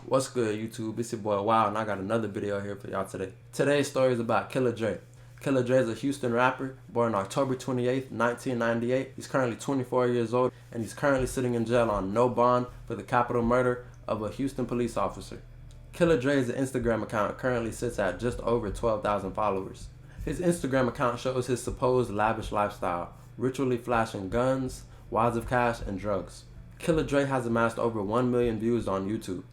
What's good, YouTube? It's your boy Wow, and I got another video here for y'all today. Today's story is about Killah Dre. Killah Dre is a Houston rapper, born October 28th, 1998. He's currently 24 years old, and he's currently sitting in jail on no bond for the capital murder of a Houston police officer. Killah Dre's Instagram account currently sits at just over 12,000 followers. His Instagram account shows his supposed lavish lifestyle, ritually flashing guns, wads of cash, and drugs. Killah Dre has amassed over 1 million views on YouTube.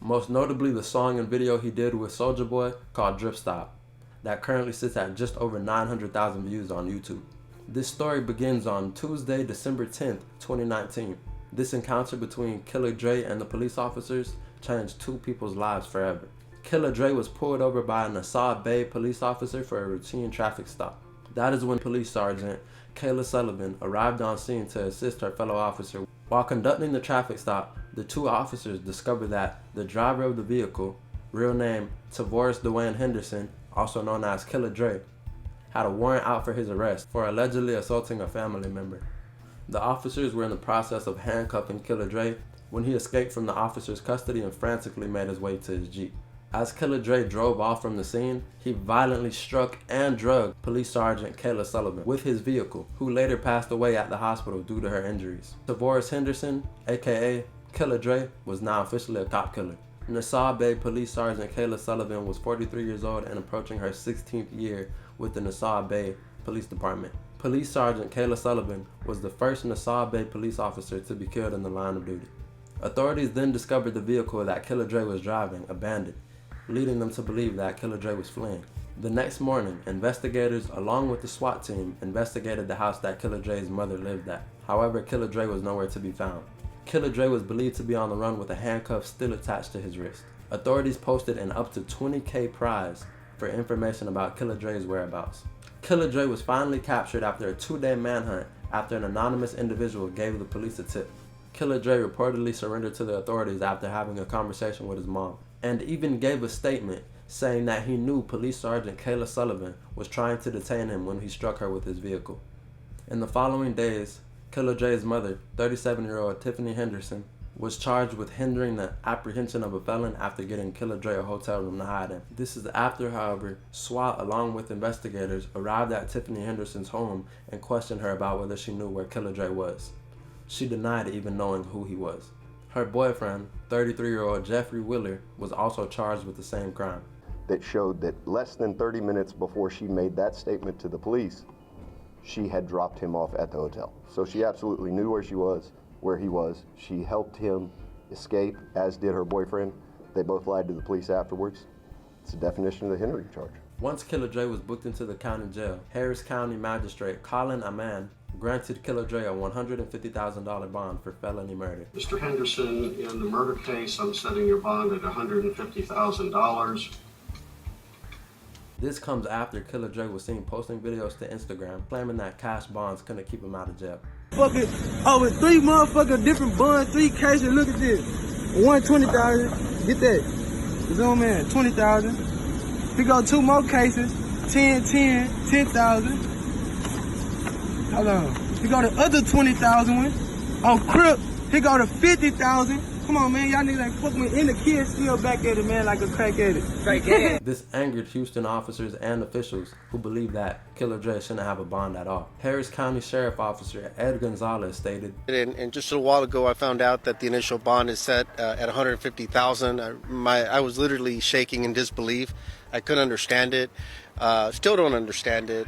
Most notably the song and video he did with Soulja Boy called Drip Stop, that currently sits at just over 900,000 views on YouTube. This story begins on Tuesday, December 10th, 2019. This encounter between Killah Dre and the police officers changed two people's lives forever. Killah Dre was pulled over by a Nassau Bay police officer for a routine traffic stop. That is when Police Sergeant Kayla Sullivan arrived on scene to assist her fellow officer. While conducting the traffic stop, the two officers discovered that the driver of the vehicle, real name Tavores Henderson, also known as Killah Dre, had a warrant out for his arrest for allegedly assaulting a family member. The officers were in the process of handcuffing Killah Dre when he escaped from the officer's custody and frantically made his way to his Jeep. As Killah Dre drove off from the scene, he violently struck and drugged Police Sergeant Kayla Sullivan with his vehicle, who later passed away at the hospital due to her injuries. Tavores Henderson, aka Killah Dre, was now officially a cop killer. Nassau Bay Police Sergeant Kayla Sullivan was 43 years old and approaching her 16th year with the Nassau Bay Police Department. Police Sergeant Kayla Sullivan was the first Nassau Bay police officer to be killed in the line of duty. Authorities then discovered the vehicle that Killah Dre was driving abandoned, leading them to believe that Killah Dre was fleeing. The next morning, investigators, along with the SWAT team, investigated the house that Killah Dre's mother lived at. However, Killah Dre was nowhere to be found. Killah Dre was believed to be on the run with a handcuff still attached to his wrist. Authorities posted an up to $20,000 prize for information about Killah Dre's whereabouts. Killah Dre was finally captured after a 2-day manhunt after an anonymous individual gave the police a tip. Killah Dre reportedly surrendered to the authorities after having a conversation with his mom, and even gave a statement saying that he knew Police Sergeant Kayla Sullivan was trying to detain him when he struck her with his vehicle. In the following days, Killah Dre's mother, 37-year-old Tiffany Henderson, was charged with hindering the apprehension of a felon after getting Killah Dre a hotel room to hide in. This is after, however, SWAT along with investigators arrived at Tiffany Henderson's home and questioned her about whether she knew where Killah Dre was. She denied even knowing who he was. Her boyfriend, 33-year-old Jeffrey Wheeler, was also charged with the same crime. That showed that less than 30 minutes before she made that statement to the police, she had dropped him off at the hotel. So she absolutely knew where he was. She helped him escape, as did her boyfriend. They both lied to the police afterwards. It's the definition of the hindering charge. Once Killah Dre was booked into the county jail, Harris County Magistrate Colin Aman granted Killah Dre a $150,000 bond for felony murder. Mr. Henderson, in the murder case, I'm setting your bond at $150,000. This comes after Killah Dre was seen posting videos to Instagram claiming that cash bonds couldn't keep him out of jail. Fucking over 3 motherfucking different bonds, 3 cases. Look at this. 120,000. Get that. Zoom in. 20,000. He got 2 more cases. 10,000. Hold on. He got the other 20,000 one. On Crip, he got a 50,000. Come on, man. Y'all niggas ain't fucking with and the kids still back at it, man, like a crack addict. This angered Houston officers and officials who believed that Killah Dre shouldn't have a bond at all. Harris County Sheriff Officer Ed Gonzalez stated, And just a while ago, I found out that the initial bond is set at $150,000. I was literally shaking in disbelief. I couldn't understand it. Still don't understand it.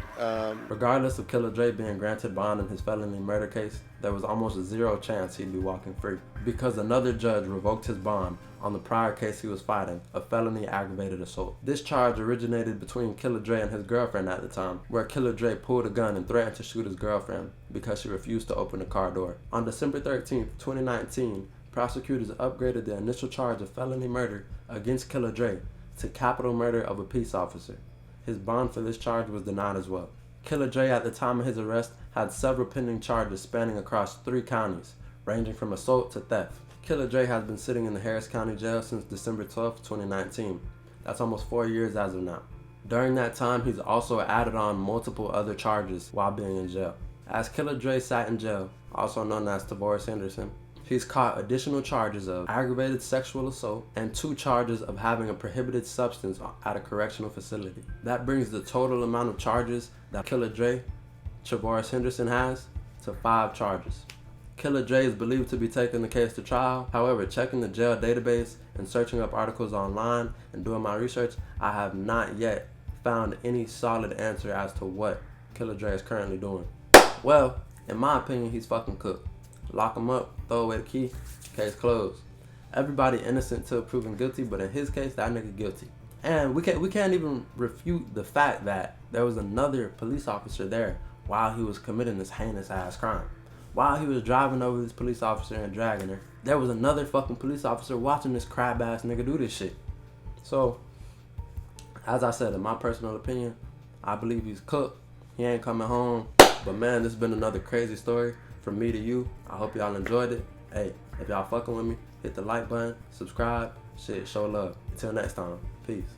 Regardless of Killah Dre being granted bond in his felony murder case, there was almost a 0 chance he'd be walking free, because another judge revoked his bond on the prior case he was fighting, a felony aggravated assault. This charge originated between Killah Dre and his girlfriend at the time, where Killah Dre pulled a gun and threatened to shoot his girlfriend because she refused to open the car door. On December 13th, 2019, prosecutors upgraded the initial charge of felony murder against Killah Dre to capital murder of a peace officer. His bond for this charge was denied as well. Killah Dre at the time of his arrest had several pending charges spanning across 3 counties, ranging from assault to theft. Killah Dre has been sitting in the Harris County Jail since December 12, 2019. That's almost 4 years as of now. During that time, he's also added on multiple other charges while being in jail. As Killah Dre sat in jail, also known as Tavores Henderson, He's caught additional charges of aggravated sexual assault and 2 charges of having a prohibited substance at a correctional facility. That brings the total amount of charges that Killah Dre, Tavores Henderson has to 5 charges. Killah Dre is believed to be taking the case to trial. However, checking the jail database and searching up articles online and doing my research, I have not yet found any solid answer as to what Killah Dre is currently doing. Well, in my opinion, he's fucking cooked. Lock him up, throw away the key, case closed. Everybody innocent till proven guilty, but in his case, that nigga guilty. And we can't even refute the fact that there was another police officer there while he was committing this heinous ass crime. While he was driving over this police officer and dragging her, there was another fucking police officer watching this crab ass nigga do this shit. So, as I said, in my personal opinion, I believe he's cooked. He ain't coming home. But man, this has been another crazy story from me to you. I hope y'all enjoyed it. Hey, if y'all fucking with me, hit the like button, subscribe, shit, show love. Until next time, peace.